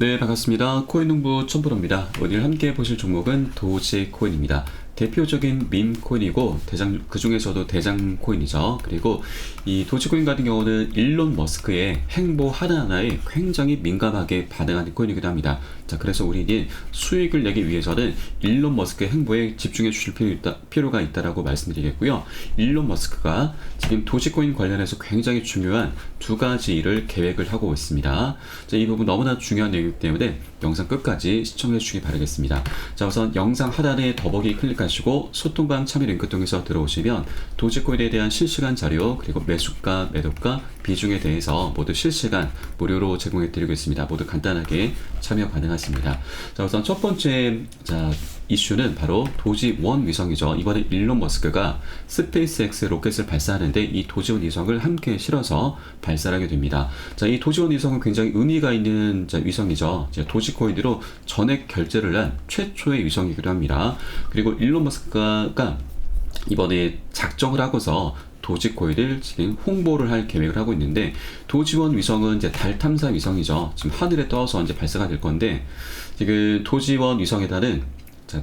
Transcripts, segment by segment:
네, 반갑습니다. 코인농부 첨부로입니다. 오늘 함께 보실 종목은 도지코인입니다. 대표적인 밈 코인이고 그 중에서도 대장 코인이죠. 그리고 이 도지코인 같은 경우는 일론 머스크의 행보 하나하나에 굉장히 민감하게 반응하는 코인이기도 합니다. 자, 그래서 우리는 수익을 내기 위해서는 일론 머스크의 행보에 집중해 주실 필요가 있다라고 말씀드리겠고요. 일론 머스크가 지금 도지코인 관련해서 굉장히 중요한 두 가지 일을 계획을 하고 있습니다. 자, 이 부분 너무나 중요한 내용이기 때문에 영상 끝까지 시청해 주시기 바라겠습니다. 자, 우선 영상 하단에 더보기 클릭하시고 소통방 참여 링크 통해서 들어오시면 도지코인에 대한 실시간 자료, 그리고 매수가, 매도가, 비중에 대해서 모두 실시간 무료로 제공해 드리고 있습니다. 모두 간단하게 참여 가능하십니다. 자, 우선 첫 번째 이슈는 바로 도지1 위성이죠. 이번에 일론 머스크가 스페이스X 로켓을 발사하는데 이 도지1 위성을 함께 실어서 발사하게 됩니다. 자, 이 도지1 위성은 굉장히 의미가 있는 위성이죠. 도지코인으로 전액 결제를 한 최초의 위성이기도 합니다. 그리고 일론 머스크가 이번에 작정을 하고서 도지코인을 지금 홍보를 할 계획을 하고 있는데, 도지1 위성은 이제 달 탐사 위성이죠. 지금 하늘에 떠서 이제 발사가 될 건데, 지금 도지1 위성에다는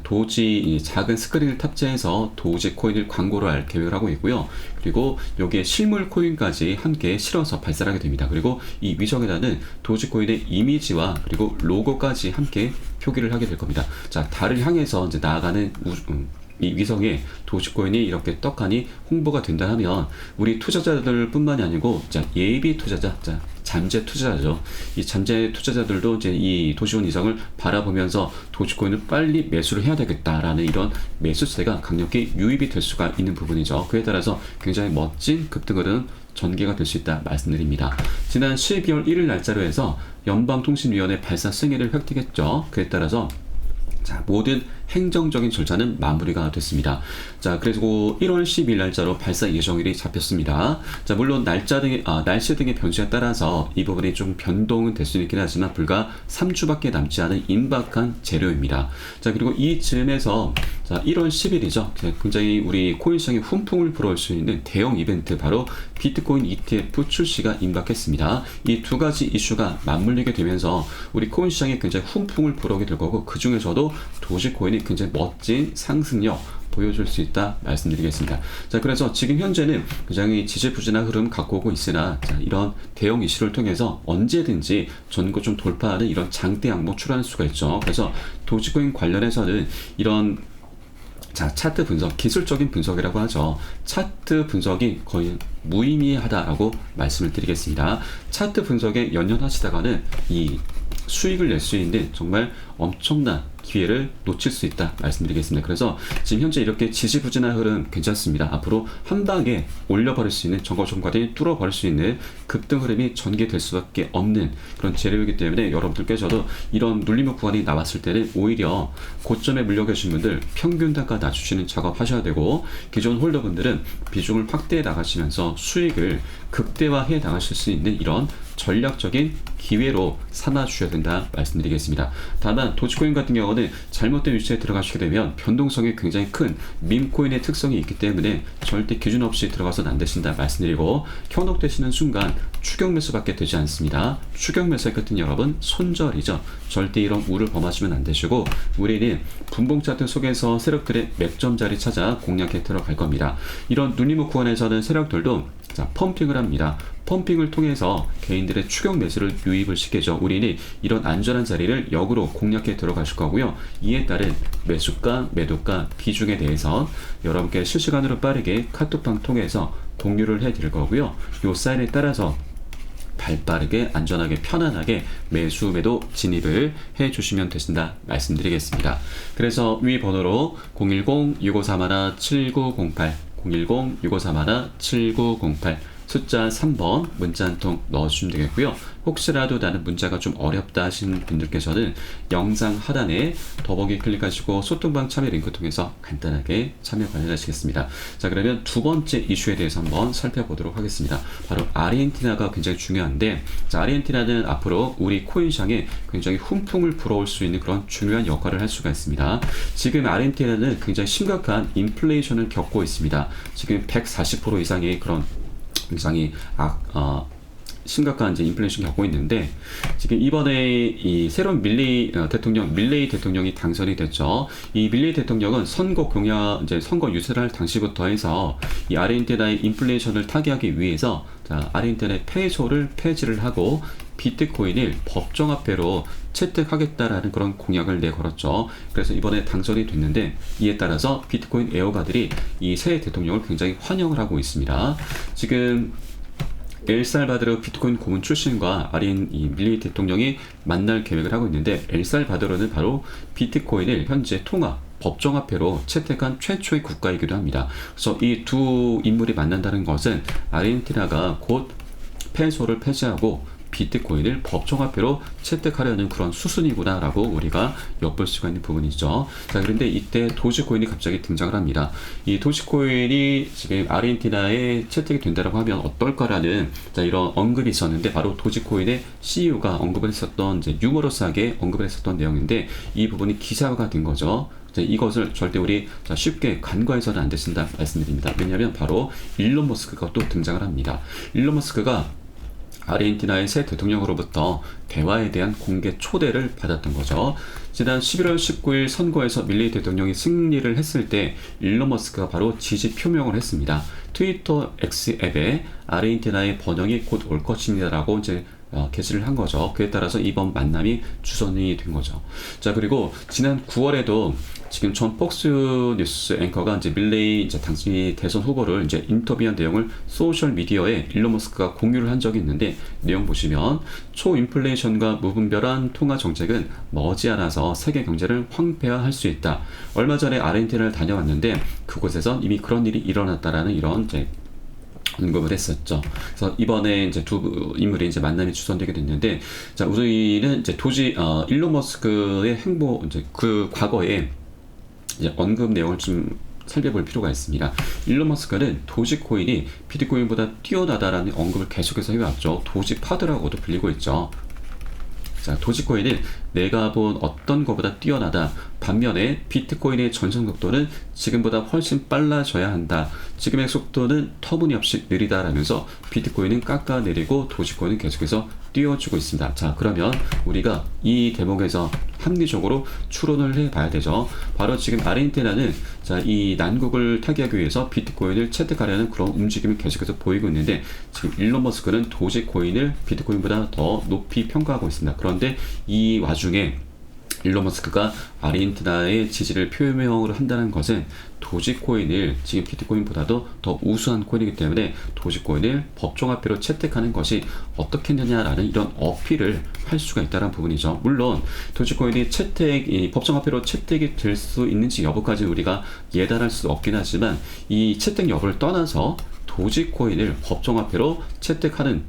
도지 작은 스크린을 탑재해서 도지코인을 광고를 할 계획을 하고 있고요. 그리고 여기에 실물 코인까지 함께 실어서 발사하게 됩니다. 그리고 이 위성에다는 도지코인의 이미지와 그리고 로고까지 함께 표기를 하게 될 겁니다. 자, 달을 향해서 이제 나아가는 이 위성에 도지코인이 이렇게 떡하니 홍보가 된다 하면 우리 투자자들 뿐만이 아니고 예비 투자자, 잠재 투자자죠. 이 잠재 투자자들도 이제 이 도지1 위성을 바라보면서 도지코인을 빨리 매수를 해야 되겠다라는 이런 매수세가 강력히 유입이 될 수가 있는 부분이죠. 그에 따라서 굉장히 멋진 급등으로는 전개가 될 수 있다 말씀드립니다. 지난 12월 1일 날짜로 해서 연방통신위원회 발사 승인을 획득했죠. 그에 따라서 모든 행정적인 절차는 마무리가 됐습니다. 자, 그리고 1월 12일 날짜로 발사 예정일이 잡혔습니다. 자, 물론 날씨 등의 변수에 따라서 이 부분이 좀 변동은 될 수 있긴 하지만 불과 3주밖에 남지 않은 임박한 재료입니다. 자, 그리고 이 즈음에서 1월 10일이죠. 굉장히 우리 코인 시장에 훈풍을 불어올 수 있는 대형 이벤트, 바로 비트코인 ETF 출시가 임박했습니다. 이 두 가지 이슈가 맞물리게 되면서 우리 코인 시장에 굉장히 훈풍을 불어오게 될 거고, 그 중에서도 도지코인이 굉장히 멋진 상승력 보여줄 수 있다 말씀드리겠습니다. 자, 그래서 지금 현재는 굉장히 지지부진한 흐름 갖고 오고 있으나, 이런 대형 이슈를 통해서 언제든지 전고점 돌파하는 이런 장대 양봉 출현할 수가 있죠. 그래서 도지코인 관련해서는 이런 차트 분석, 기술적인 분석이라고 하죠. 차트 분석이 거의 무의미하다라고 말씀을 드리겠습니다. 차트 분석에 연연하시다가는 이 수익을 낼 수 있는 정말 엄청난 기회를 놓칠 수 있다 말씀드리겠습니다. 그래서 지금 현재 이렇게 지지부진한 흐름 괜찮습니다. 앞으로 한 방에 올려버릴 수 있는, 정거점과도 뚫어버릴 수 있는 급등 흐름이 전개될 수밖에 없는 그런 재료이기 때문에 여러분들께서도 이런 눌림목 구간이 나왔을 때는 오히려 고점에 물려 계신 분들 평균 단가 낮추시는 작업 하셔야 되고, 기존 홀더분들은 비중을 확대해 나가시면서 수익을 극대화해 나가실 수 있는 이런 전략적인 기회로 삼아 주셔야 된다 말씀드리겠습니다. 다만 도지코인 같은 경우는 잘못된 위치에 들어가시게 되면 변동성이 굉장히 큰 밈코인의 특성이 있기 때문에 절대 기준 없이 들어가서는 안 되신다 말씀드리고, 현혹되시는 순간 추격 매수밖에 되지 않습니다. 추격 매수 같은 여러분 손절이죠. 절대 이런 우를 범하시면 안 되시고, 우리는 분봉 차트 속에서 세력들의 맥점 자리 찾아 공략해 들어갈 겁니다. 이런 눌림목 구간에서는 세력들도 펌핑을 합니다. 펌핑을 통해서 개인들의 추격 매수를 유입을 시키죠. 우리는 이런 안전한 자리를 역으로 공략해 들어가실 거고요. 이에 따른 매수가, 매도가, 비중에 대해서 여러분께 실시간으로 빠르게 카톡방 통해서 공유를 해 드릴 거고요. 이 사인에 따라서 발빠르게, 안전하게, 편안하게 매수, 매도 진입을 해 주시면 되신다 말씀드리겠습니다. 그래서 위 번호로 010-6531-7908 010-6531-7908 숫자 3번 문자 한 통 넣어주시면 되겠고요. 혹시라도 나는 문자가 좀 어렵다 하시는 분들께서는 영상 하단에 더보기 클릭하시고 소통방 참여 링크 통해서 간단하게 참여 가능하시겠습니다. 자, 그러면 두 번째 이슈에 대해서 한번 살펴보도록 하겠습니다. 바로 아르헨티나가 굉장히 중요한데, 아르헨티나는 앞으로 우리 코인 시장에 굉장히 훈풍을 불어올 수 있는 그런 중요한 역할을 할 수가 있습니다. 지금 아르헨티나는 굉장히 심각한 인플레이션을 겪고 있습니다. 지금 140% 이상의 그런 굉장히 심각한 이제 인플레이션 겪고 있는데 지금 이번에 이 새로운 밀레이 대통령이 당선이 됐죠. 이 밀레이 대통령은 선거 공약 이제 선거 유세를 할 당시부터 해서 이 아르헨티나의 인플레이션을 타개하기 위해서 자, 아르헨티나의 페소를 폐지를 하고 비트코인을 법정화폐로 채택하겠다라는 그런 공약을 내걸었죠. 그래서 이번에 당선이 됐는데 이에 따라서 비트코인 애호가들이 이 새 대통령을 굉장히 환영을 하고 있습니다. 지금 엘살바도르 비트코인 고문 출신과 이 밀레이 대통령이 만날 계획을 하고 있는데 엘살바도르는 바로 비트코인을 현재 법정화폐로 채택한 최초의 국가이기도 합니다. 그래서 이 두 인물이 만난다는 것은 아르헨티나가 곧 페소를 폐지하고 비트코인을 법정화폐로 채택하려는 그런 수순이구나라고 우리가 엿볼 수가 있는 부분이죠. 자, 그런데 이때 도지코인이 갑자기 등장을 합니다. 이 도지코인이 지금 아르헨티나에 채택이 된다고 하면 어떨까라는 이런 언급이 있었는데 바로 도지코인의 CEO가 언급을 했었던 유머러스하게 언급을 했었던 내용인데 이 부분이 기사화가 된 거죠. 이것을 절대 우리 쉽게 간과해서는 안 된다 말씀드립니다. 왜냐하면 바로 일론 머스크가 또 등장을 합니다. 일론 머스크가 아르헨티나의 새 대통령으로부터 대화에 대한 공개 초대를 받았던 거죠. 지난 11월 19일 선거에서 밀레이 대통령이 승리를 했을 때 일론 머스크가 바로 지지 표명을 했습니다. 트위터 X 앱에 아르헨티나의 번영이 곧 올 것입니다라고 게시를 한 거죠. 그에 따라서 이번 만남이 주선이 된 거죠. 자, 그리고 지난 9월에도 지금 전 폭스 뉴스 앵커가 밀레이 당시 대선 후보를 인터뷰한 내용을 소셜 미디어에 일론 머스크가 공유를 한 적이 있는데 내용 보시면 초인플레이션과 무분별한 통화 정책은 머지않아서 세계 경제를 황폐화할 수 있다. 얼마 전에 아르헨티나를 다녀왔는데 그곳에선 이미 그런 일이 일어났다라는 이런 언급을 했었죠. 그래서 이번에 두 인물이 만남이 주선되게 됐는데, 자, 우리는 일론 머스크의 행보, 그 과거에 언급 내용을 좀 살펴볼 필요가 있습니다. 일론 머스크는 도지코인이 비트코인보다 뛰어나다라는 언급을 계속해서 해왔죠. 도지파드라고도 불리고 있죠. 자, 도지코인은 내가 본 어떤 것보다 뛰어나다. 반면에 비트코인의 전송 속도는 지금보다 훨씬 빨라져야 한다. 지금의 속도는 터무니없이 느리다라면서 비트코인은 깎아내리고 도지코인은 계속해서 뛰어주고 있습니다. 자, 그러면 우리가 이 대목에서 합리적으로 추론을 해봐야 되죠. 바로 지금 아르헨티나는 이 난국을 타개하기 위해서 비트코인을 채택하려는 그런 움직임을 계속해서 보이고 있는데 지금 일론 머스크는 도지코인을 비트코인보다 더 높이 평가하고 있습니다. 그런데 이 와중에 일론 머스크가 아르헨티나의 지지를 표명을 한다는 것은 도지코인을 지금 비트코인보다도 더 우수한 코인이기 때문에 도지코인을 법정화폐로 채택하는 것이 어떻겠느냐라는 이런 어필을 할 수가 있다는 부분이죠. 물론 도지코인이 법정화폐로 채택이 될 수 있는지 여부까지 우리가 예단할 수 없긴 하지만 이 채택 여부를 떠나서 도지코인을 법정화폐로 채택하는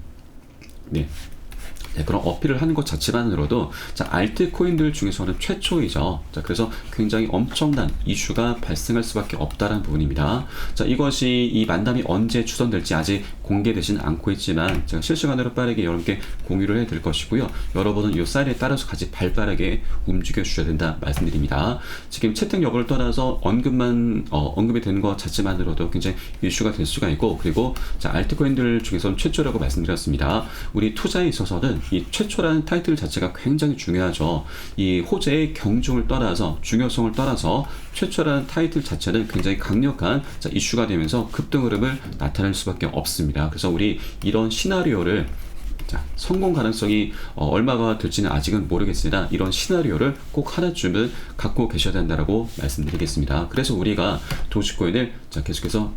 그런 어필을 하는 것 자체만으로도 알트코인들 중에서는 최초이죠. 자, 그래서 굉장히 엄청난 이슈가 발생할 수밖에 없다는 부분입니다. 자, 이것이 이 만남이 언제 주선될지 아직 공개되지는 않고 있지만 제가 실시간으로 빠르게 여러분께 공유를 해드릴 것이고요. 여러분은 이 사이트에 따라서 같이 발빠르게 움직여 주셔야 된다 말씀드립니다. 지금 채택 여부를 떠나서 언급이 되는 것 자체만으로도 굉장히 이슈가 될 수가 있고, 그리고 알트코인들 중에서는 최초라고 말씀드렸습니다. 우리 투자에 있어서는 이 최초라는 타이틀 자체가 굉장히 중요하죠. 이 호재의 경중을 떠나서, 중요성을 떠나서 최초라는 타이틀 자체는 굉장히 강력한 이슈가 되면서 급등 흐름을 나타낼 수밖에 없습니다. 그래서 우리 이런 시나리오를 성공 가능성이 얼마가 될지는 아직은 모르겠으나 이런 시나리오를 꼭 하나쯤은 갖고 계셔야 된다고 말씀드리겠습니다. 그래서 우리가 도지코인을 계속해서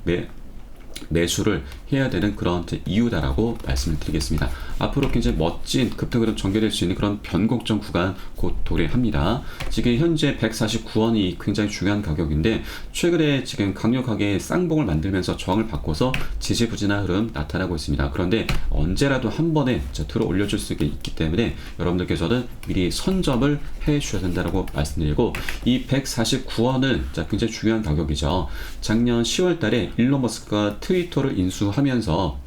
매수를 해야 되는 그런 이유다라고 말씀을 드리겠습니다. 앞으로 굉장히 멋진 급등 흐름 전개될 수 있는 그런 변곡점 구간 곧 도래합니다. 지금 현재 149원이 굉장히 중요한 가격인데 최근에 지금 강력하게 쌍봉을 만들면서 저항을 바꿔서 지지부진한 흐름 나타나고 있습니다. 그런데 언제라도 한 번에 들어 올려줄 수 있기 때문에 여러분들께서는 미리 선점을 해 주셔야 된다고 말씀드리고, 이 149원은 굉장히 중요한 가격이죠. 작년 10월 달에 일론 머스크가 트위터를 인수하면서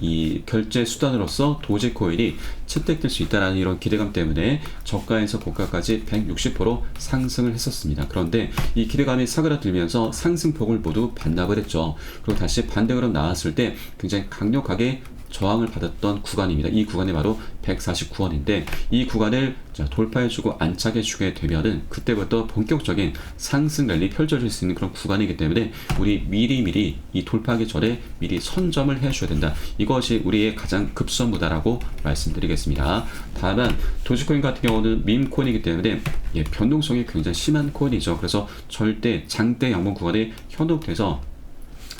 이 결제 수단으로서 도지코인이 채택될 수 있다라는 이런 기대감 때문에 저가에서 고가까지 160% 상승을 했었습니다. 그런데 이 기대감이 사그라들면서 상승폭을 모두 반납을 했죠. 그리고 다시 반대 흐름 나왔을 때 굉장히 강력하게 저항을 받았던 구간입니다. 이 구간이 바로 149원인데 이 구간을 돌파해주고 안착해주게 되면은 그때부터 본격적인 상승 랠리 펼쳐질 수 있는 그런 구간이기 때문에 우리 미리 이 돌파하기 전에 미리 선점을 해줘야 된다. 이것이 우리의 가장 급선무다라고 말씀드리겠습니다. 다만 도지코인 같은 경우는 밈코인이기 때문에 변동성이 굉장히 심한 코인이죠. 그래서 절대 장대 양봉 구간에 현혹돼서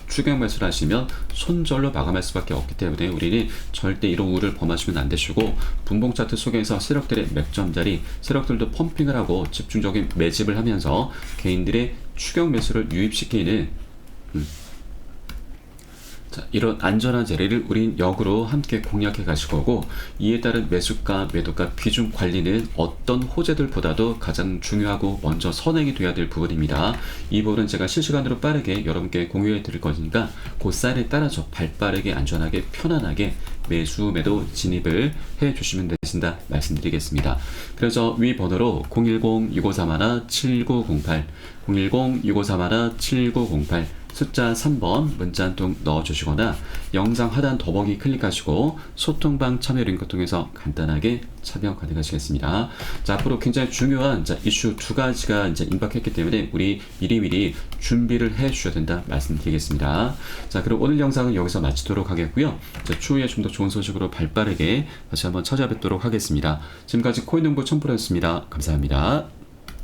추격 매수를 하시면 손절로 마감할 수밖에 없기 때문에 우리는 절대 이런 우를 범하시면 안 되시고, 분봉 차트 속에서 세력들의 맥점 자리, 세력들도 펌핑을 하고 집중적인 매집을 하면서 개인들의 추격 매수를 유입시키는 이런 안전한 자리를 우린 역으로 함께 공략해 가실 거고, 이에 따른 매수가, 매도가 비중 관리는 어떤 호재들보다도 가장 중요하고 먼저 선행이 돼야 될 부분입니다. 이 부분은 제가 실시간으로 빠르게 여러분께 공유해 드릴 거니까 그 사인에 따라서 발빠르게 안전하게 편안하게 매수, 매도 진입을 해 주시면 되신다 말씀드리겠습니다. 그래서 위 번호로 010-6531-7908 010-6531-7908 숫자 3번 문자 한 통 넣어주시거나 영상 하단 더보기 클릭하시고 소통방 참여 링크 통해서 간단하게 참여 가능하시겠습니다. 자, 앞으로 굉장히 중요한 이슈 두 가지가 임박했기 때문에 우리 미리미리 준비를 해 주셔야 된다 말씀드리겠습니다. 자, 그럼 오늘 영상은 여기서 마치도록 하겠고요. 추후에 좀 더 좋은 소식으로 발빠르게 다시 한번 찾아뵙도록 하겠습니다. 지금까지 코인농부 첨프로였습니다. 감사합니다.